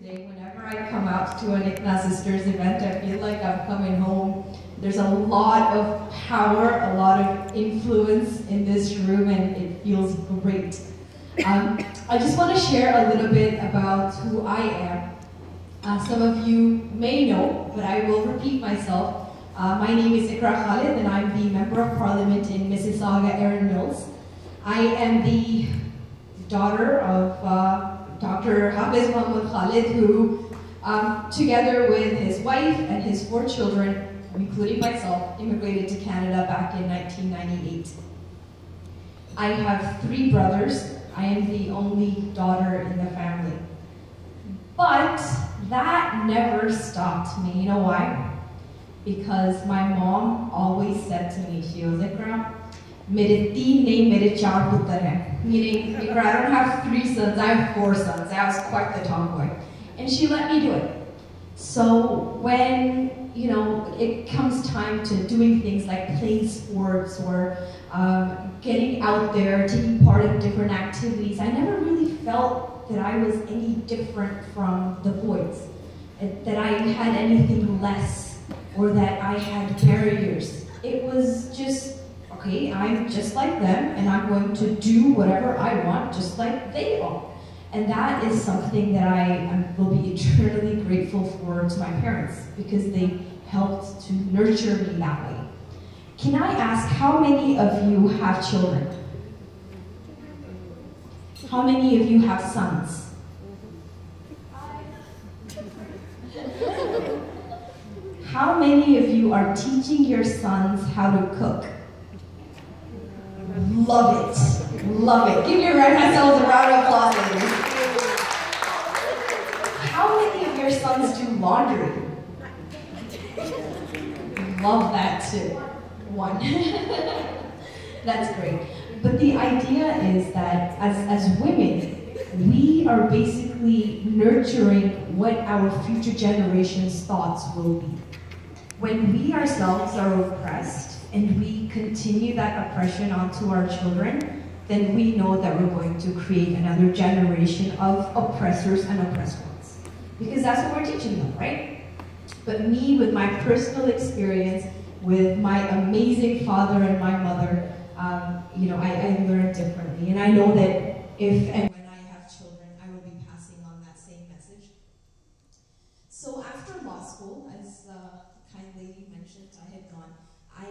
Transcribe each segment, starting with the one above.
today. Whenever I come out to an ICNA Sisters event, I feel like I'm coming home. There's a lot of power, a lot of influence in this room, and it feels great. I just want to share a little bit about who I am. Some of you may know, but I will repeat myself. My name is Iqra Khalid, and I'm the Member of Parliament in Mississauga, Erin Mills. I am the daughter of Dr. Hafiz Muhammad Khalid, who, together with his wife and his 4 children, including myself, immigrated to Canada back in 1998. I have 3 brothers. I am the only daughter in the family. But that never stopped me. You know why? Because my mom always said to me, she was Iqra, mere teen nahi, mere 4 putar hai. Meaning, Iqra, I don't have 3 sons, I have 4 sons. I was quite the tomboy. And she let me do it. So when, you know, it comes time to doing things like playing sports or getting out there, taking part in different activities, I never really felt that I was any different from the boys, that I had anything less, or that I had barriers. It was just, okay, I'm just like them, and I'm going to do whatever I want, just like they are. And that is something that I will be eternally grateful for to my parents, because they helped to nurture me that way. Can I ask, how many of you have children? How many of you have sons? How many of you are teaching your sons how to cook? Love it. Love it. Give yourselves a round of applause. How many of your sons do laundry? Love that too. 1. That's great. But the idea is that as women, we are basically nurturing what our future generations' thoughts will be. When we ourselves are oppressed and we continue that oppression onto our children, then we know that we're going to create another generation of oppressors and oppressed ones. Because that's what we're teaching them, right? But me, with my personal experience, with my amazing father and my mother, you know, I learned differently. And I know that if and when I have children, I will be passing on that same message. So after law school, as kind lady mentioned, I had gone. I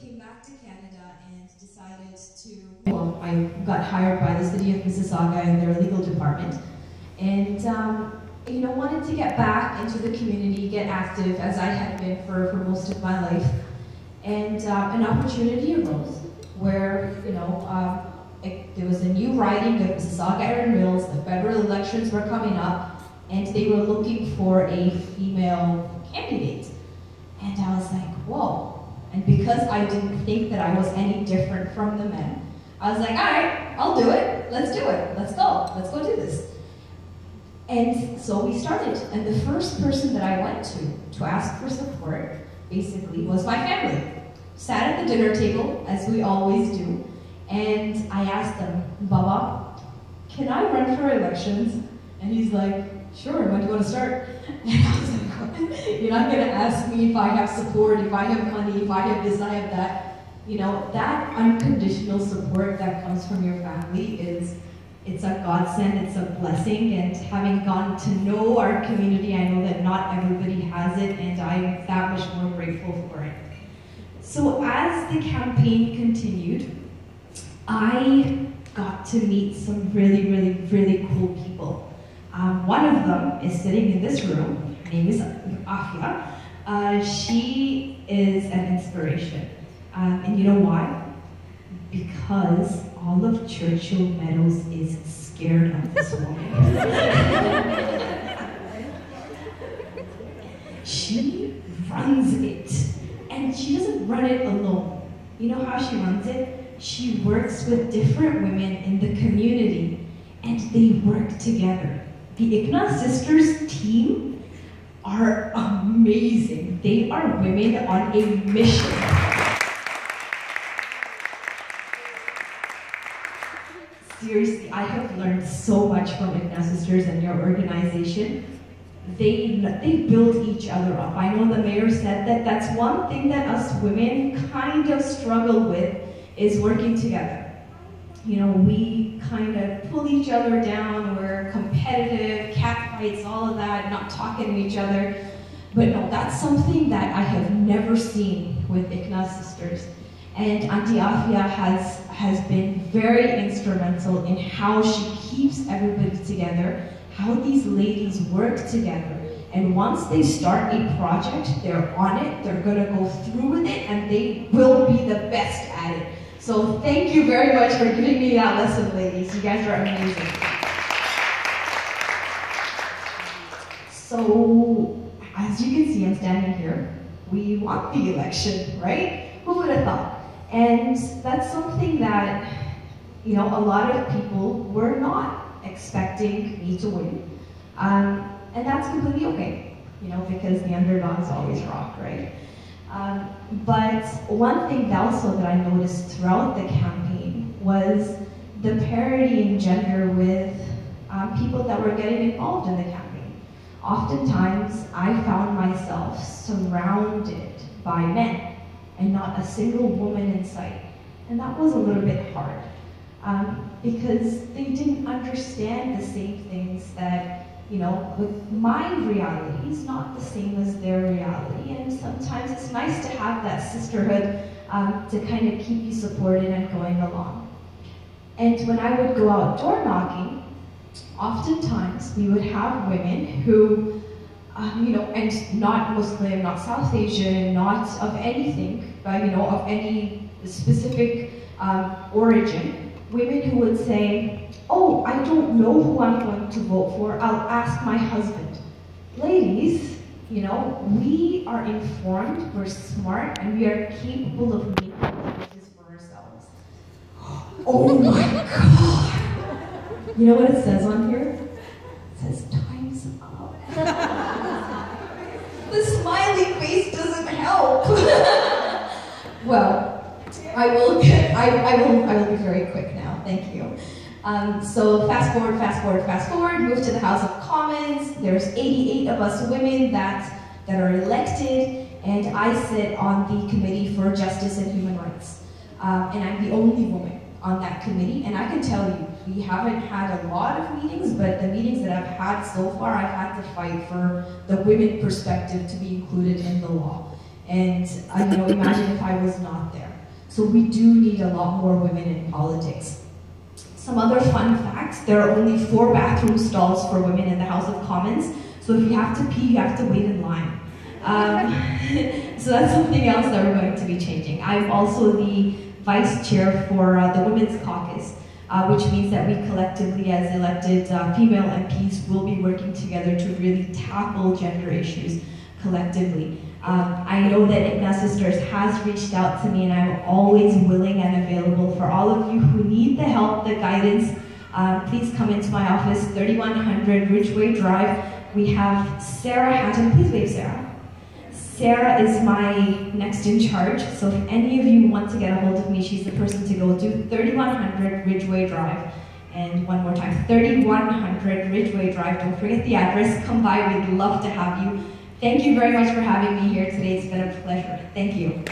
came back to Canada and decided to. Well, I got hired by the city of Mississauga in their legal department, and wanted to get back into the community, get active as I had been for most of my life, and an opportunity arose where there was a new riding of Mississauga Erin Mills. The federal elections were coming up, and they were looking for a female candidate. And I was like, whoa. And because I didn't think that I was any different from the men, I was like, all right, I'll do it. Let's do it. Let's go do this. And so we started. And the first person that I went to ask for support, basically, was my family. Sat at the dinner table, as we always do, and I asked them, Baba, can I run for elections? And he's like, sure, when do you want to start? And I was like, you're not going to ask me if I have support, if I have money, if I have this, I have that. You know, that unconditional support that comes from your family it's a godsend, it's a blessing, and having gotten to know our community, I know that not everybody has it, and I'm that much more grateful for it. So as the campaign continued, I got to meet some really, really, really cool people. One of them is sitting in this room. Her name is Afia. She is an inspiration. And you know why? Because all of Churchill Meadows is scared of this woman. She runs it. And she doesn't run it alone. You know how she runs it? She works with different women in the community, and they work together. The ICNA Sisters team are amazing. They are women on a mission. seriously, I have learned so much from ICNA Sisters and your organization. They build each other up. I know the mayor said that that's one thing that us women kind of struggle with, is working together. You know, we kind of pull each other down, we're competitive, cat fights, all of that, not talking to each other. But no, that's something that I have never seen with ICNA Sisters. And Auntie Afia has been very instrumental in how she keeps everybody together, how these ladies work together. And once they start a project, they're on it, they're gonna go through with it, and they will be the best at it. So thank you very much for giving me that lesson, ladies. You guys are amazing. So, as you can see, I'm standing here. We won the election, right? Who would have thought? And that's something that, you know, a lot of people were not expecting me to win. And that's completely okay, you know, because the underdogs always rock, right? But one thing also that I noticed throughout the campaign was the parity in gender with people that were getting involved in the campaign. Oftentimes, I found myself surrounded by men and not a single woman in sight. And that was a little bit hard because they didn't understand the same things that, you know, with my reality is not the same as their reality, and sometimes it's nice to have that sisterhood to kind of keep you supported and going along. And when I would go out door knocking, oftentimes we would have women who, you know, and not Muslim, not South Asian, not of anything, you know, of any specific origin, women who would say, "Oh, I don't know who I'm going to vote for, I'll ask my husband." Ladies, you know, we are informed, we're smart, and we are capable of making decisions for ourselves. Oh my God! You know what it says on here? It says, "Time's up." The smiley face doesn't help. Well, I will be very quick now, thank you. So fast forward, move to the House of Commons. There's 88 of us women that are elected, and I sit on the Committee for Justice and Human Rights. And I'm the only woman on that committee, and I can tell you, we haven't had a lot of meetings, but the meetings that I've had so far, I've had to fight for the women perspective to be included in the law. And you know, imagine if I was not there. So we do need a lot more women in politics. Some other fun facts: there are only 4 bathroom stalls for women in the House of Commons, so if you have to pee, you have to wait in line. So that's something else that we're going to be changing. I'm also the vice chair for the Women's Caucus, which means that we collectively, as elected female MPs, will be working together to really tackle gender issues collectively. I know that ICNA Sisters has reached out to me, and I'm always willing and available for all of you who need the help, the guidance. Please come into my office, 3100 Ridgeway Drive. We have Sarah Hatton. Please wave, Sarah. Sarah is my next in charge, so if any of you want to get a hold of me, she's the person to go to, 3100 Ridgeway Drive. And one more time, 3100 Ridgeway Drive. Don't forget the address. Come by, we'd love to have you. Thank you very much for having me here today. It's been a pleasure. Thank you.